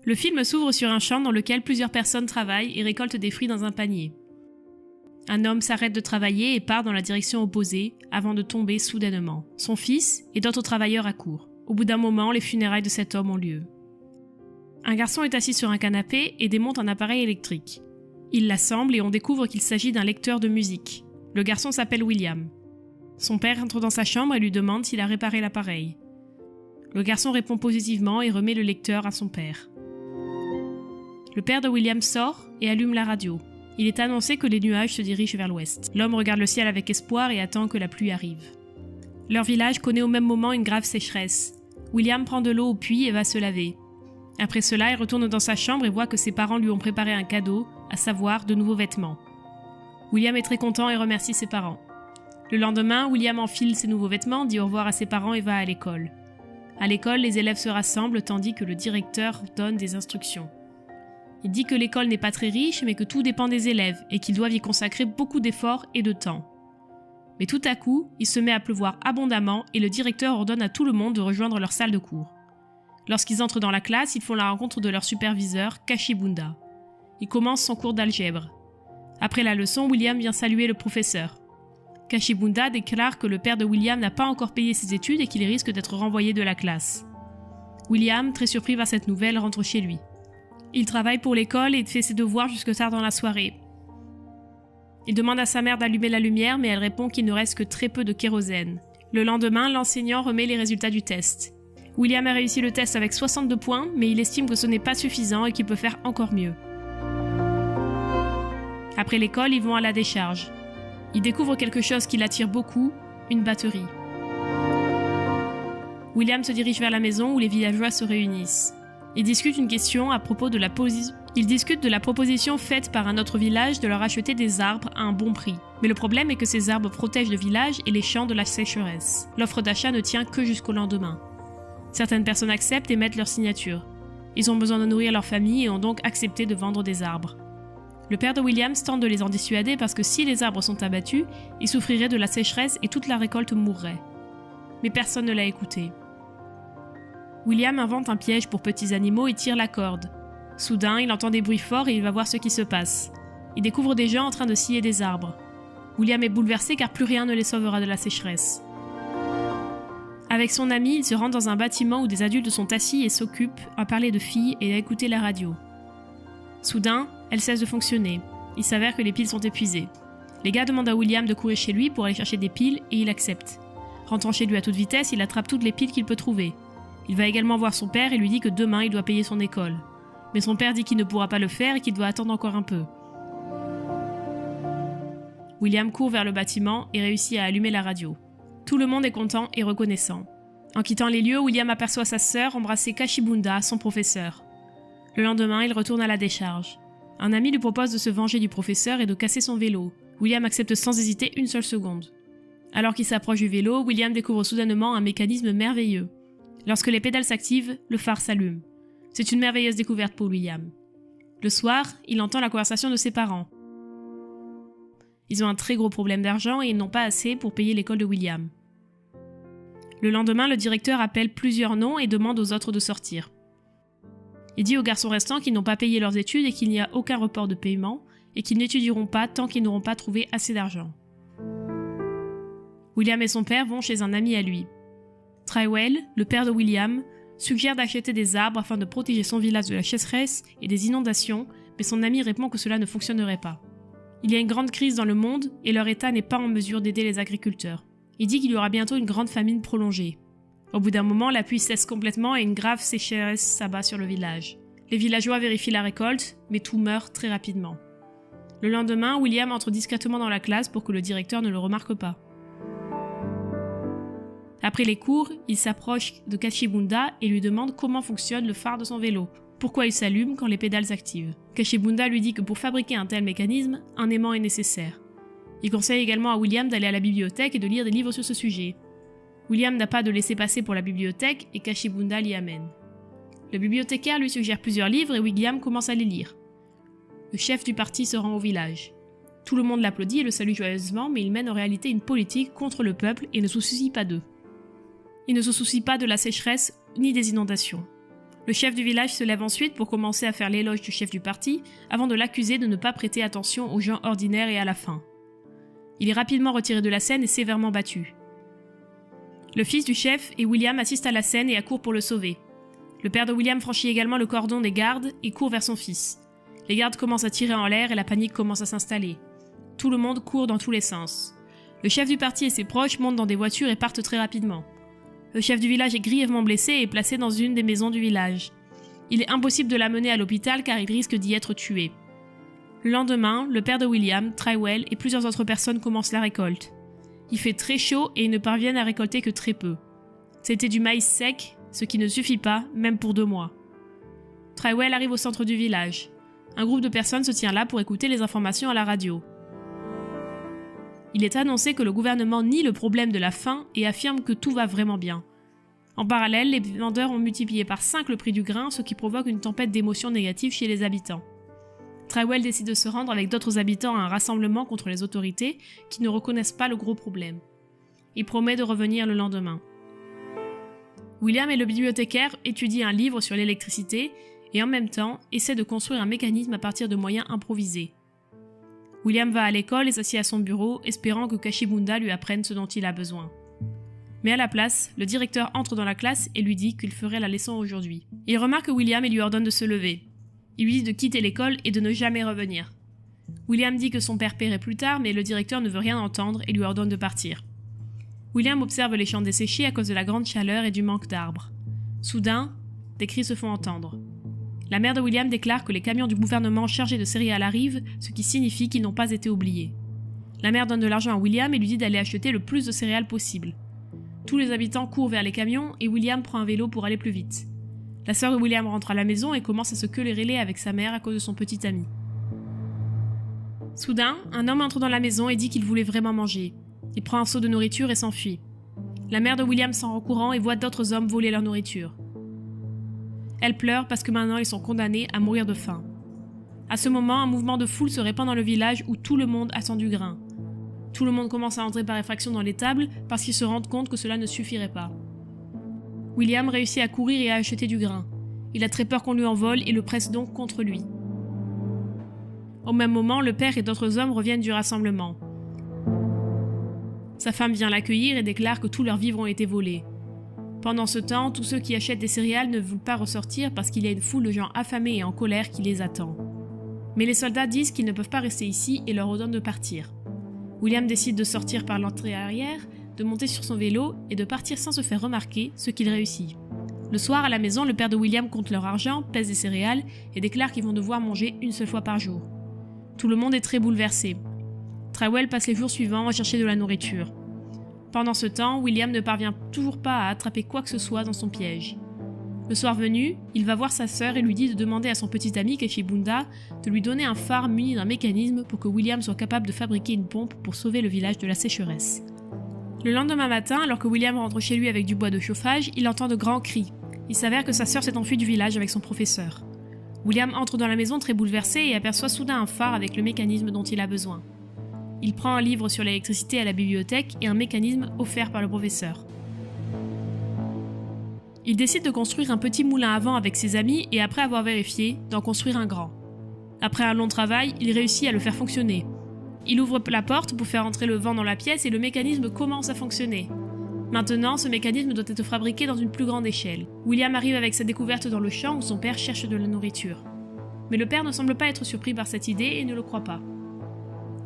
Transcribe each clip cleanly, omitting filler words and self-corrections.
Le film s'ouvre sur un champ dans lequel plusieurs personnes travaillent et récoltent des fruits dans un panier. Un homme s'arrête de travailler et part dans la direction opposée avant de tomber soudainement. Son fils et d'autres travailleurs accourent. Au bout d'un moment, les funérailles de cet homme ont lieu. Un garçon est assis sur un canapé et démonte un appareil électrique. Il l'assemble et on découvre qu'il s'agit d'un lecteur de musique. Le garçon s'appelle William. Son père entre dans sa chambre et lui demande s'il a réparé l'appareil. Le garçon répond positivement et remet le lecteur à son père. Le père de William sort et allume la radio. Il est annoncé que les nuages se dirigent vers l'ouest. L'homme regarde le ciel avec espoir et attend que la pluie arrive. Leur village connaît au même moment une grave sécheresse. William prend de l'eau au puits et va se laver. Après cela, il retourne dans sa chambre et voit que ses parents lui ont préparé un cadeau, à savoir de nouveaux vêtements. William est très content et remercie ses parents. Le lendemain, William enfile ses nouveaux vêtements, dit au revoir à ses parents et va à l'école. À l'école, les élèves se rassemblent tandis que le directeur donne des instructions. Il dit que l'école n'est pas très riche, mais que tout dépend des élèves et qu'ils doivent y consacrer beaucoup d'efforts et de temps. Mais tout à coup, il se met à pleuvoir abondamment et le directeur ordonne à tout le monde de rejoindre leur salle de cours. Lorsqu'ils entrent dans la classe, ils font la rencontre de leur superviseur, Kashibunda. Il commence son cours d'algèbre. Après la leçon, William vient saluer le professeur. Kashibunda déclare que le père de William n'a pas encore payé ses études et qu'il risque d'être renvoyé de la classe. William, très surpris par cette nouvelle, rentre chez lui. Il travaille pour l'école et fait ses devoirs jusque tard dans la soirée. Il demande à sa mère d'allumer la lumière, mais elle répond qu'il ne reste que très peu de kérosène. Le lendemain, l'enseignant remet les résultats du test. William a réussi le test avec 62 points, mais il estime que ce n'est pas suffisant et qu'il peut faire encore mieux. Après l'école, ils vont à la décharge. Il découvre quelque chose qui l'attire beaucoup, une batterie. William se dirige vers la maison où les villageois se réunissent. Ils discutent une question à propos de la proposition faite par un autre village de leur acheter des arbres à un bon prix. Mais le problème est que ces arbres protègent le village et les champs de la sécheresse. L'offre d'achat ne tient que jusqu'au lendemain. Certaines personnes acceptent et mettent leur signature. Ils ont besoin de nourrir leur famille et ont donc accepté de vendre des arbres. Le père de William tente de les en dissuader parce que si les arbres sont abattus, ils souffriraient de la sécheresse et toute la récolte mourrait. Mais personne ne l'a écouté. William invente un piège pour petits animaux et tire la corde. Soudain, il entend des bruits forts et il va voir ce qui se passe. Il découvre des gens en train de scier des arbres. William est bouleversé car plus rien ne les sauvera de la sécheresse. Avec son ami, il se rend dans un bâtiment où des adultes sont assis et s'occupent à parler de filles et à écouter la radio. Soudain, elle cesse de fonctionner. Il s'avère que les piles sont épuisées. Les gars demandent à William de courir chez lui pour aller chercher des piles et il accepte. Rentrant chez lui à toute vitesse, il attrape toutes les piles qu'il peut trouver. Il va également voir son père et lui dit que demain il doit payer son école. Mais son père dit qu'il ne pourra pas le faire et qu'il doit attendre encore un peu. William court vers le bâtiment et réussit à allumer la radio. Tout le monde est content et reconnaissant. En quittant les lieux, William aperçoit sa sœur embrasser Kashibunda, son professeur. Le lendemain, il retourne à la décharge. Un ami lui propose de se venger du professeur et de casser son vélo. William accepte sans hésiter une seule seconde. Alors qu'il s'approche du vélo, William découvre soudainement un mécanisme merveilleux. Lorsque les pédales s'activent, le phare s'allume. C'est une merveilleuse découverte pour William. Le soir, il entend la conversation de ses parents. Ils ont un très gros problème d'argent et ils n'ont pas assez pour payer l'école de William. Le lendemain, le directeur appelle plusieurs noms et demande aux autres de sortir. Il dit aux garçons restants qu'ils n'ont pas payé leurs études et qu'il n'y a aucun report de paiement et qu'ils n'étudieront pas tant qu'ils n'auront pas trouvé assez d'argent. William et son père vont chez un ami à lui. Trywell, le père de William, suggère d'acheter des arbres afin de protéger son village de la sécheresse et des inondations, mais son ami répond que cela ne fonctionnerait pas. Il y a une grande crise dans le monde et leur État n'est pas en mesure d'aider les agriculteurs. Il dit qu'il y aura bientôt une grande famine prolongée. Au bout d'un moment, la pluie cesse complètement et une grave sécheresse s'abat sur le village. Les villageois vérifient la récolte, mais tout meurt très rapidement. Le lendemain, William entre discrètement dans la classe pour que le directeur ne le remarque pas. Après les cours, il s'approche de Kashibunda et lui demande comment fonctionne le phare de son vélo, pourquoi il s'allume quand les pédales s'activent. Kashibunda lui dit que pour fabriquer un tel mécanisme, un aimant est nécessaire. Il conseille également à William d'aller à la bibliothèque et de lire des livres sur ce sujet. William n'a pas de laisser-passer pour la bibliothèque et Kashibunda l'y amène. Le bibliothécaire lui suggère plusieurs livres et William commence à les lire. Le chef du parti se rend au village. Tout le monde l'applaudit et le salue joyeusement, mais il mène en réalité une politique contre le peuple et ne se soucie pas d'eux. Il ne se soucie pas de la sécheresse ni des inondations. Le chef du village se lève ensuite pour commencer à faire l'éloge du chef du parti, avant de l'accuser de ne pas prêter attention aux gens ordinaires et à la faim. Il est rapidement retiré de la scène et sévèrement battu. Le fils du chef et William assistent à la scène et accourent pour le sauver. Le père de William franchit également le cordon des gardes et court vers son fils. Les gardes commencent à tirer en l'air et la panique commence à s'installer. Tout le monde court dans tous les sens. Le chef du parti et ses proches montent dans des voitures et partent très rapidement. Le chef du village est grièvement blessé et est placé dans une des maisons du village. Il est impossible de l'amener à l'hôpital car il risque d'y être tué. Le lendemain, le père de William, Trywell et plusieurs autres personnes commencent la récolte. Il fait très chaud et ils ne parviennent à récolter que très peu. C'était du maïs sec, ce qui ne suffit pas, même pour 2 mois. Trywell arrive au centre du village. Un groupe de personnes se tient là pour écouter les informations à la radio. Il est annoncé que le gouvernement nie le problème de la faim et affirme que tout va vraiment bien. En parallèle, les vendeurs ont multiplié par 5 le prix du grain, ce qui provoque une tempête d'émotions négatives chez les habitants. Trywell décide de se rendre avec d'autres habitants à un rassemblement contre les autorités qui ne reconnaissent pas le gros problème. Il promet de revenir le lendemain. William et le bibliothécaire étudient un livre sur l'électricité et en même temps essaient de construire un mécanisme à partir de moyens improvisés. William va à l'école et s'assied à son bureau, espérant que Kashibunda lui apprenne ce dont il a besoin. Mais à la place, le directeur entre dans la classe et lui dit qu'il ferait la leçon aujourd'hui. Il remarque William et lui ordonne de se lever. Il lui dit de quitter l'école et de ne jamais revenir. William dit que son père paierait plus tard, mais le directeur ne veut rien entendre et lui ordonne de partir. William observe les champs desséchés à cause de la grande chaleur et du manque d'arbres. Soudain, des cris se font entendre. La mère de William déclare que les camions du gouvernement chargés de céréales arrivent, ce qui signifie qu'ils n'ont pas été oubliés. La mère donne de l'argent à William et lui dit d'aller acheter le plus de céréales possible. Tous les habitants courent vers les camions et William prend un vélo pour aller plus vite. La sœur de William rentre à la maison et commence à se quereller avec sa mère à cause de son petit ami. Soudain, un homme entre dans la maison et dit qu'il voulait vraiment manger. Il prend un seau de nourriture et s'enfuit. La mère de William s'en rend au courant et voit d'autres hommes voler leur nourriture. Elle pleure parce que maintenant ils sont condamnés à mourir de faim. À ce moment, un mouvement de foule se répand dans le village où tout le monde attend du grain. Tout le monde commence à entrer par effraction dans les tables parce qu'ils se rendent compte que cela ne suffirait pas. William réussit à courir et à acheter du grain. Il a très peur qu'on lui en vole et le presse donc contre lui. Au même moment, le père et d'autres hommes reviennent du rassemblement. Sa femme vient l'accueillir et déclare que tous leurs vivres ont été volés. Pendant ce temps, tous ceux qui achètent des céréales ne veulent pas ressortir parce qu'il y a une foule de gens affamés et en colère qui les attend. Mais les soldats disent qu'ils ne peuvent pas rester ici et leur ordonnent de partir. William décide de sortir par l'entrée arrière, de monter sur son vélo et de partir sans se faire remarquer, ce qu'il réussit. Le soir, à la maison, le père de William compte leur argent, pèse des céréales et déclare qu'ils vont devoir manger une seule fois par jour. Tout le monde est très bouleversé. Trywell passe les jours suivants à chercher de la nourriture. Pendant ce temps, William ne parvient toujours pas à attraper quoi que ce soit dans son piège. Le soir venu, il va voir sa sœur et lui dit de demander à son petit ami Kashibunda de lui donner un phare muni d'un mécanisme pour que William soit capable de fabriquer une pompe pour sauver le village de la sécheresse. Le lendemain matin, alors que William rentre chez lui avec du bois de chauffage, il entend de grands cris. Il s'avère que sa sœur s'est enfuie du village avec son professeur. William entre dans la maison très bouleversé et aperçoit soudain un phare avec le mécanisme dont il a besoin. Il prend un livre sur l'électricité à la bibliothèque et un mécanisme offert par le professeur. Il décide de construire un petit moulin à vent avec ses amis et après avoir vérifié, d'en construire un grand. Après un long travail, il réussit à le faire fonctionner. Il ouvre la porte pour faire entrer le vent dans la pièce et le mécanisme commence à fonctionner. Maintenant, ce mécanisme doit être fabriqué dans une plus grande échelle. William arrive avec sa découverte dans le champ où son père cherche de la nourriture. Mais le père ne semble pas être surpris par cette idée et ne le croit pas.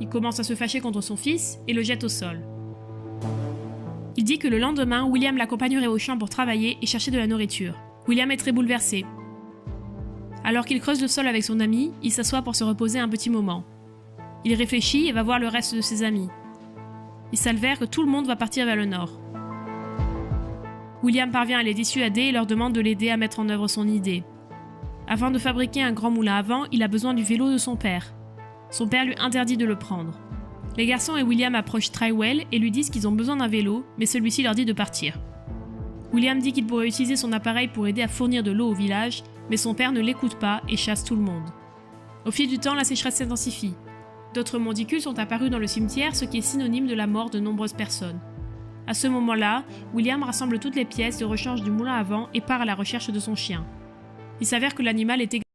Il commence à se fâcher contre son fils et le jette au sol. Il dit que le lendemain, William l'accompagnerait au champ pour travailler et chercher de la nourriture. William est très bouleversé. Alors qu'il creuse le sol avec son ami, il s'assoit pour se reposer un petit moment. Il réfléchit et va voir le reste de ses amis. Il s'avère que tout le monde va partir vers le nord. William parvient à les dissuader et leur demande de l'aider à mettre en œuvre son idée. Afin de fabriquer un grand moulin à vent, il a besoin du vélo de son père. Son père lui interdit de le prendre. Les garçons et William approchent Trywell et lui disent qu'ils ont besoin d'un vélo, mais celui-ci leur dit de partir. William dit qu'il pourrait utiliser son appareil pour aider à fournir de l'eau au village, mais son père ne l'écoute pas et chasse tout le monde. Au fil du temps, la sécheresse s'intensifie. D'autres monticules sont apparus dans le cimetière, ce qui est synonyme de la mort de nombreuses personnes. À ce moment-là, William rassemble toutes les pièces de rechange du moulin à vent et part à la recherche de son chien. Il s'avère que l'animal est